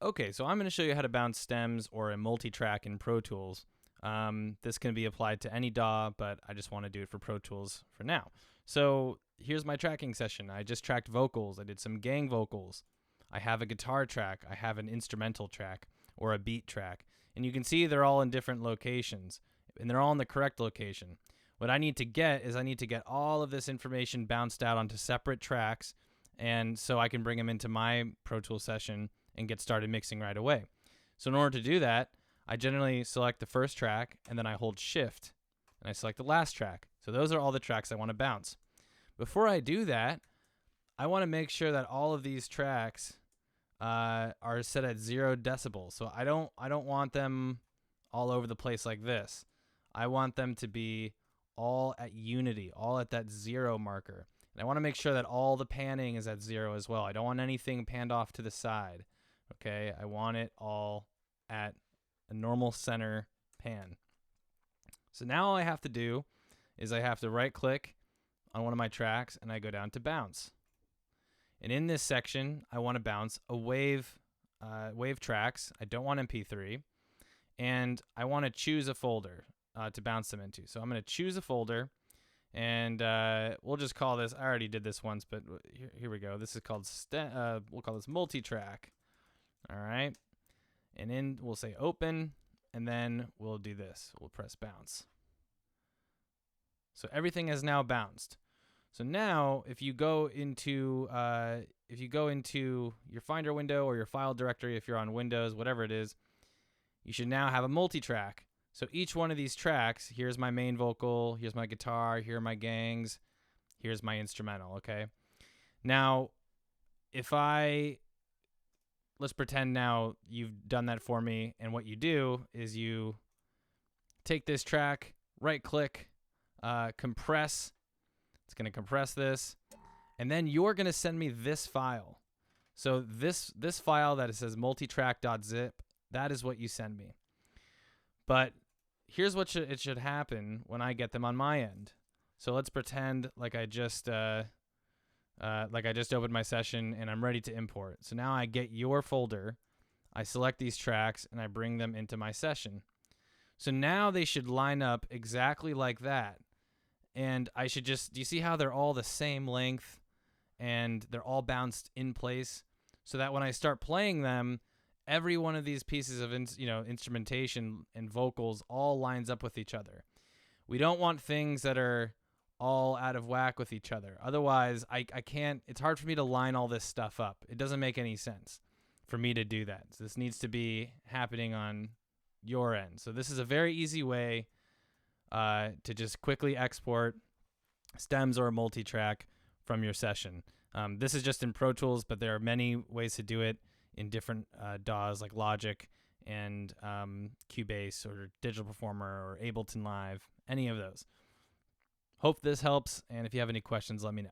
Okay, so I'm going to show you how to bounce stems or a multi-track in Pro Tools. This can be applied to any DAW, but I just want to do it for Pro Tools for now. So here's my tracking session. I just tracked vocals. I did some gang vocals. I have a guitar track. I have an instrumental track or a beat track. And you can see they're all in different locations, and they're all in the correct location. What I need to get is I need to get all of this information bounced out onto separate tracks, and so I can bring them into my Pro Tools session and get started mixing right away. So in order to do that, I generally select the first track and then I hold shift and I select the last track. So those are all the tracks I want to bounce. Before I do that, I want to make sure that all of these tracks are set at 0 decibels. So I don't want them all over the place like this. I want them to be all at unity, all at that 0 marker. And I want to make sure that all the panning is at 0 as well. I don't want anything panned off to the side. Okay, I want it all at a normal center pan. So now all I have to do is I have to right click on one of my tracks and I go down to bounce. And in this section, I want to bounce a wave tracks. I don't want MP3. And I want to choose a folder to bounce them into. So I'm going to choose a folder, and we'll just call this, I already did this once, but here we go. This is called, we'll call this multi-track. All right. And then we'll say open, and then we'll do this. We'll press bounce. So everything has now bounced. So now if you go into your Finder window or your file directory, if you're on Windows, whatever it is, you should now have a multi-track. So each one of these tracks, here's my main vocal, here's my guitar, here are my gangs, here's my instrumental, okay? Now, let's pretend now you've done that for me, and what you do is you take this track, right-click, compress. It's going to compress this, and then you're going to send me this file. So this file that it says multitrack.zip, that is what you send me. But here's what it should happen when I get them on my end. So let's pretend like I just opened my session and I'm ready to import. So now I get your folder, I select these tracks, and I bring them into my session. So now they should line up exactly like that. And I should do you see how they're all the same length and they're all bounced in place? So that when I start playing them, every one of these pieces of instrumentation and vocals all lines up with each other. We don't want things that are all out of whack with each other. Otherwise, I can't, it's hard for me to line all this stuff up. It doesn't make any sense for me to do that. So this needs to be happening on your end. So this is a very easy way to just quickly export stems or a multi-track from your session. This is just in Pro Tools, but there are many ways to do it in different DAWs like Logic and Cubase or Digital Performer or Ableton Live, any of those. Hope this helps, and if you have any questions, let me know.